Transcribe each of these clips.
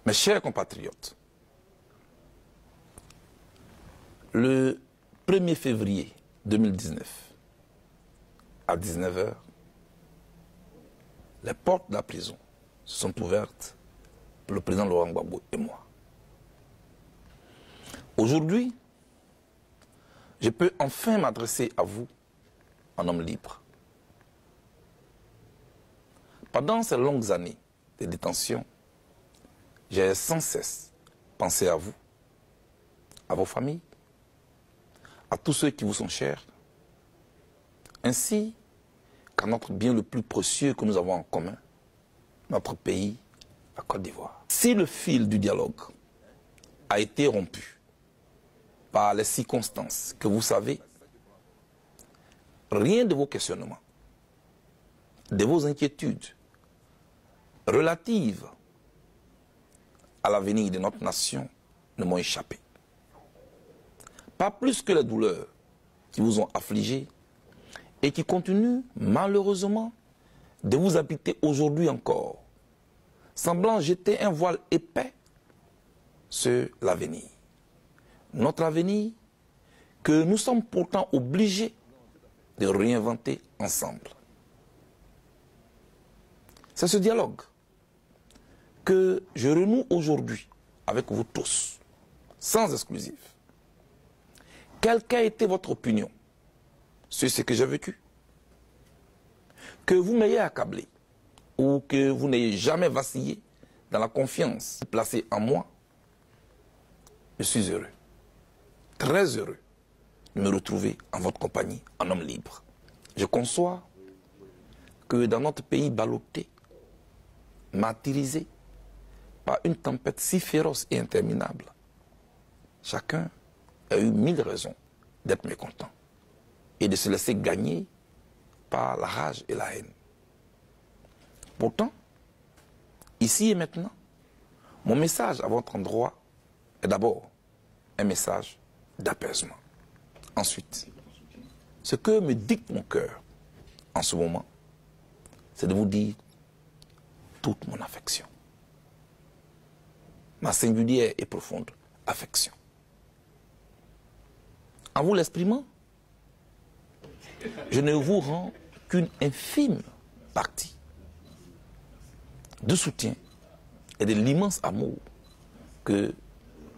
Mes chers compatriotes, le 1er février 2019, à 19 h, les portes de la prison sont ouvertes pour le président Laurent Gbagbo et moi. Aujourd'hui, je peux enfin m'adresser à vous en homme libre. Pendant ces longues années de détention, j'ai sans cesse pensé à vous, à vos familles, à tous ceux qui vous sont chers, ainsi qu'à notre bien le plus précieux que nous avons en commun, notre pays, la Côte d'Ivoire. Si le fil du dialogue a été rompu par les circonstances que vous savez, rien de vos questionnements, de vos inquiétudes relatives à l'avenir de notre nation ne m'ont échappé. Pas plus que les douleurs qui vous ont affligé et qui continuent malheureusement de vous habiter aujourd'hui encore, semblant jeter un voile épais sur l'avenir. Notre avenir que nous sommes pourtant obligés de réinventer ensemble. C'est ce dialogue que je renoue aujourd'hui avec vous tous, sans exclusive. Quelle qu'a été votre opinion sur ce que j'ai vécu? Que vous m'ayez accablé ou que vous n'ayez jamais vacillé dans la confiance placée en moi, je suis heureux, très heureux de me retrouver en votre compagnie, en homme libre. Je conçois que dans notre pays ballotté, martyrisé par une tempête si féroce et interminable, chacun a eu 1000 raisons d'être mécontent et de se laisser gagner par la rage et la haine. Pourtant, ici et maintenant, mon message à votre endroit est d'abord un message d'apaisement. Ensuite, ce que me dicte mon cœur en ce moment, c'est de vous dire toute mon affection. Ma singulière et profonde affection. En vous l'exprimant, je ne vous rends qu'une infime partie de soutien et de l'immense amour que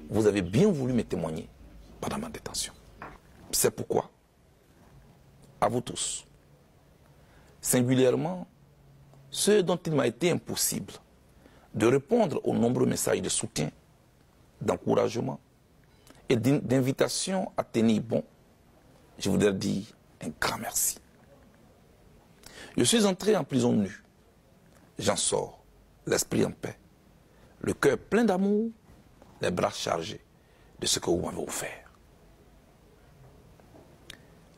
vous avez bien voulu me témoigner pendant ma détention. C'est pourquoi, à vous tous, singulièrement ceux dont il m'a été impossible de répondre aux nombreux messages de soutien, d'encouragement et d'invitation à tenir bon, je voudrais dire un grand merci. Je suis entré en prison nue. J'en sors, l'esprit en paix, le cœur plein d'amour, les bras chargés de ce que vous m'avez offert.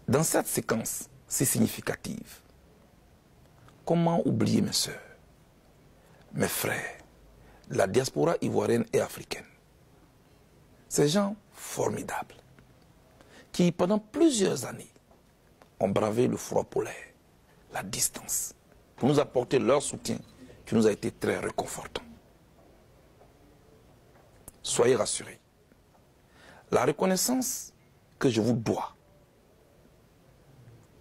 Dans cette séquence si significative, comment oublier mes sœurs, mes frères, la diaspora ivoirienne et africaine? Ces gens formidables qui, pendant plusieurs années, ont bravé le froid polaire, la distance, pour nous apporter leur soutien qui nous a été très réconfortant. Soyez rassurés. La reconnaissance que je vous dois,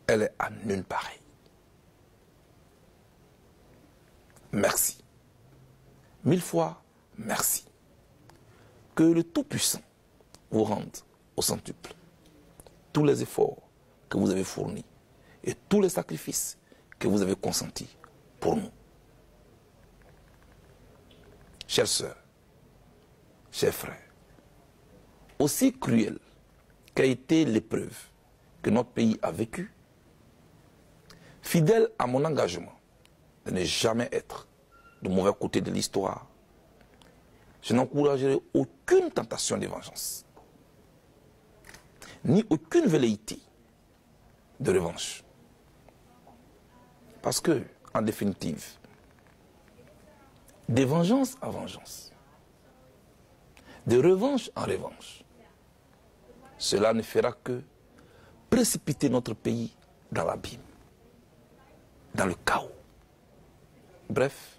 elle est à nulle pareille. Merci. 1000 fois merci. Que le Tout-Puissant vous rende au centuple tous les efforts que vous avez fournis et tous les sacrifices que vous avez consentis pour nous. Chères sœurs, chers frères, aussi cruelle qu'a été l'épreuve que notre pays a vécue, fidèle à mon engagement de ne jamais être du mauvais côté de l'histoire, je n'encouragerai aucune tentation de vengeance, ni aucune velléité de revanche. Parce que, en définitive, de vengeance à vengeance, de revanche en revanche, cela ne fera que précipiter notre pays dans l'abîme, dans le chaos. Bref,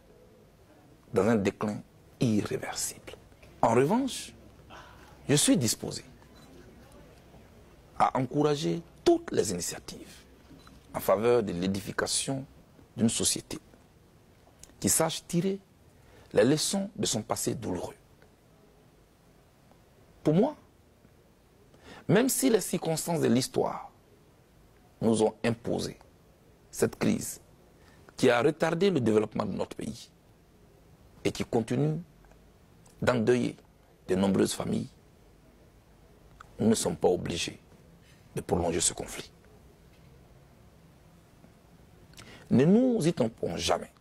dans un déclin irréversible. En revanche, je suis disposé à encourager toutes les initiatives en faveur de l'édification d'une société qui sache tirer les leçons de son passé douloureux. Pour moi, même si les circonstances de l'histoire nous ont imposé cette crise qui a retardé le développement de notre pays et qui continue d'endeuiller de nombreuses familles, nous ne sommes pas obligés de prolonger ce conflit. Ne nous y trompons jamais.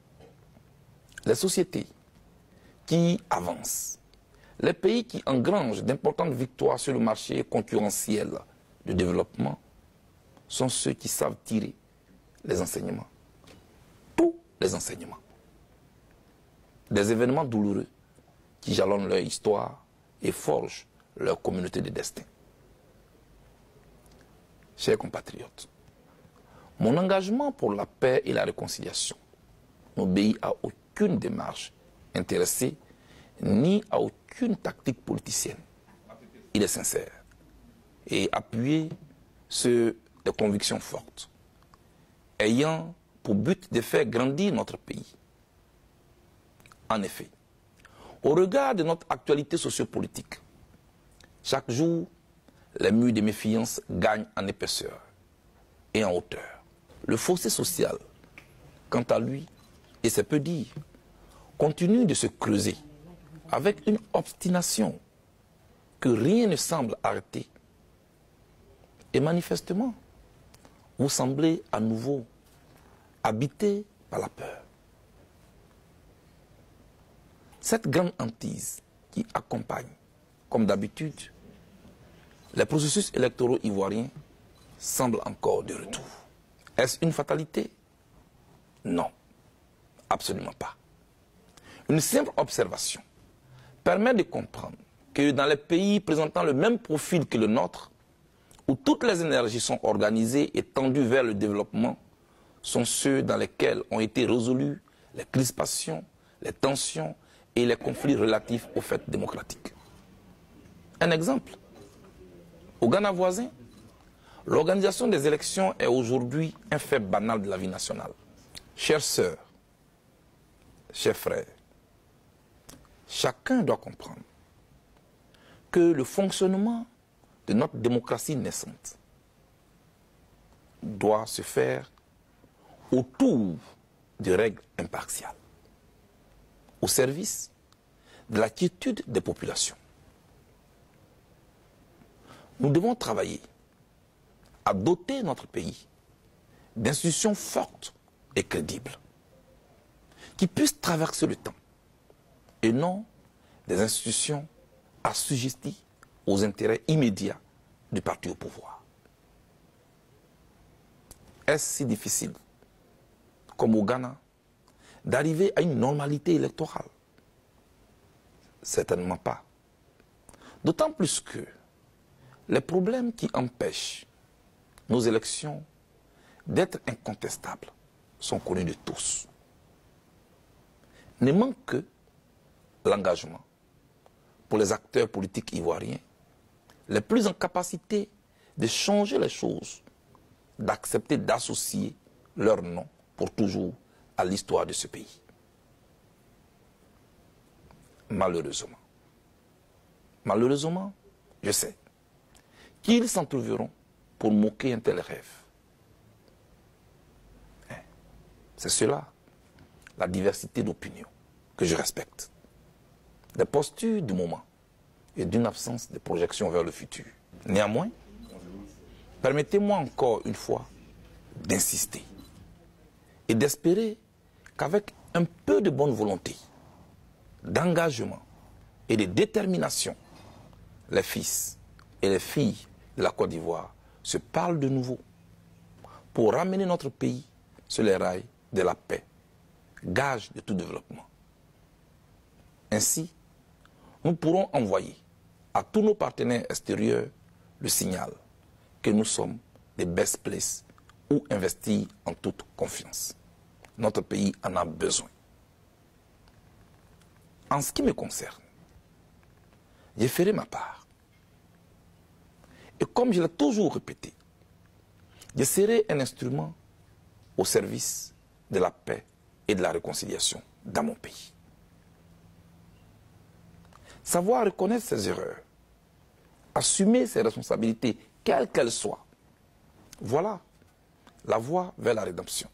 Les sociétés qui avancent, les pays qui engrangent d'importantes victoires sur le marché concurrentiel de développement sont ceux qui savent tirer les enseignements, tous les enseignements, des événements douloureux qui jalonnent leur histoire et forgent leur communauté de destin. Chers compatriotes, mon engagement pour la paix et la réconciliation n'obéit à aucune démarche intéressée ni à aucune tactique politicienne. Il est sincère et appuyé sur des convictions fortes, ayant pour but de faire grandir notre pays. En effet, au regard de notre actualité sociopolitique, chaque jour, les murs de méfiance gagnent en épaisseur et en hauteur. Le fossé social, quant à lui, et c'est peu dire, continue de se creuser avec une obstination que rien ne semble arrêter. Et manifestement, vous semblez à nouveau habité par la peur. Cette grande hantise qui accompagne, comme d'habitude, les processus électoraux ivoiriens semble encore de retour. Est-ce une fatalité? Non, absolument pas. Une simple observation permet de comprendre que dans les pays présentant le même profil que le nôtre, où toutes les énergies sont organisées et tendues vers le développement, sont ceux dans lesquels ont été résolus les crispations, les tensions et les conflits relatifs aux fêtes démocratiques. Un exemple. Au Ghana voisin, l'organisation des élections est aujourd'hui un fait banal de la vie nationale. Chères sœurs, chers frères, chacun doit comprendre que le fonctionnement de notre démocratie naissante doit se faire autour de règles impartiales, au service de la quiétude des populations. Nous devons travailler à doter notre pays d'institutions fortes et crédibles qui puissent traverser le temps et non des institutions assujetties aux intérêts immédiats du parti au pouvoir. Est-ce si difficile, comme au Ghana, d'arriver à une normalité électorale? Certainement pas. D'autant plus que les problèmes qui empêchent nos élections d'être incontestables sont connus de tous. Ne manque que l'engagement pour les acteurs politiques ivoiriens les plus en capacité de changer les choses, d'accepter d'associer leur nom pour toujours à l'histoire de ce pays. Malheureusement, je sais qu'ils s'en trouveront pour moquer un tel rêve. C'est cela, la diversité d'opinions, que je respecte, des postures du moment et d'une absence de projection vers le futur. Néanmoins, permettez-moi encore une fois d'insister et d'espérer qu'avec un peu de bonne volonté, d'engagement et de détermination, les fils et les filles de la Côte d'Ivoire se parlent de nouveau pour ramener notre pays sur les rails de la paix, gage de tout développement. Ainsi, nous pourrons envoyer à tous nos partenaires extérieurs le signal que nous sommes des best places où investir en toute confiance. Notre pays en a besoin. En ce qui me concerne, je ferai ma part. Et comme je l'ai toujours répété, je serai un instrument au service de la paix et de la réconciliation dans mon pays. Savoir reconnaître ses erreurs, assumer ses responsabilités, quelles qu'elles soient, voilà la voie vers la rédemption.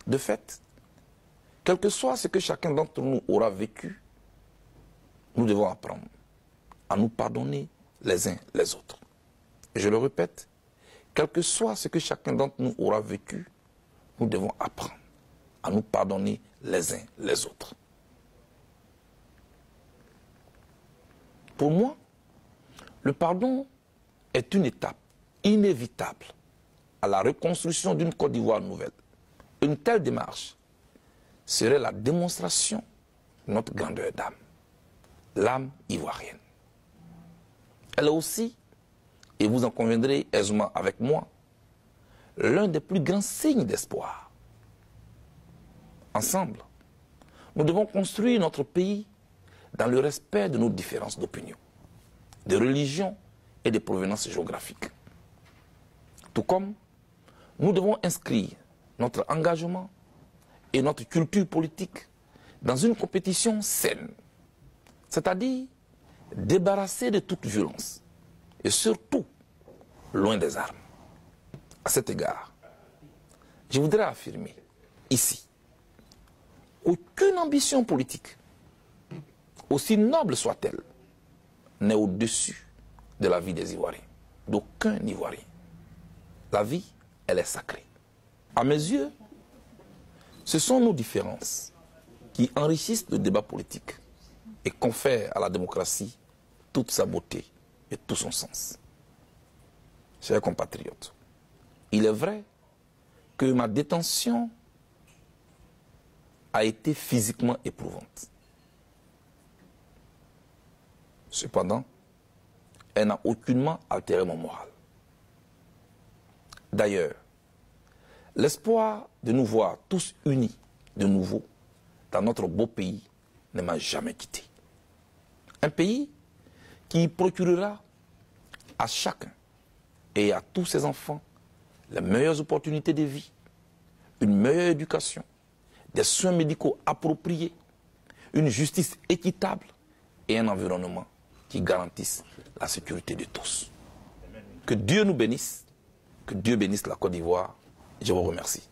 De fait, quel que soit ce que chacun d'entre nous aura vécu, nous devons apprendre à nous pardonner les uns les autres. Et je le répète, quel que soit ce que chacun d'entre nous aura vécu, nous devons apprendre à nous pardonner les uns les autres. Pour moi, le pardon est une étape inévitable à la reconstruction d'une Côte d'Ivoire nouvelle. Une telle démarche serait la démonstration de notre grandeur d'âme, l'âme ivoirienne. Elle est aussi, et vous en conviendrez aisément avec moi, l'un des plus grands signes d'espoir. Ensemble, nous devons construire notre pays dans le respect de nos différences d'opinion, de religion et de provenance géographique. Tout comme nous devons inscrire notre engagement et notre culture politique dans une compétition saine, c'est-à-dire débarrassée de toute violence et surtout loin des armes. À cet égard, je voudrais affirmer ici, aucune ambition politique, aussi noble soit-elle, n'est au-dessus de la vie des Ivoiriens, d'aucun Ivoirien. La vie, elle est sacrée. À mes yeux, ce sont nos différences qui enrichissent le débat politique et confèrent à la démocratie toute sa beauté et tout son sens. Chers compatriotes, il est vrai que ma détention a été physiquement éprouvante. Cependant, elle n'a aucunement altéré mon moral. D'ailleurs, l'espoir de nous voir tous unis de nouveau dans notre beau pays ne m'a jamais quitté. Un pays qui procurera à chacun et à tous ses enfants les meilleures opportunités de vie, une meilleure éducation, des soins médicaux appropriés, une justice équitable et un environnement qui garantisse la sécurité de tous. Que Dieu nous bénisse, que Dieu bénisse la Côte d'Ivoire. Je vous remercie.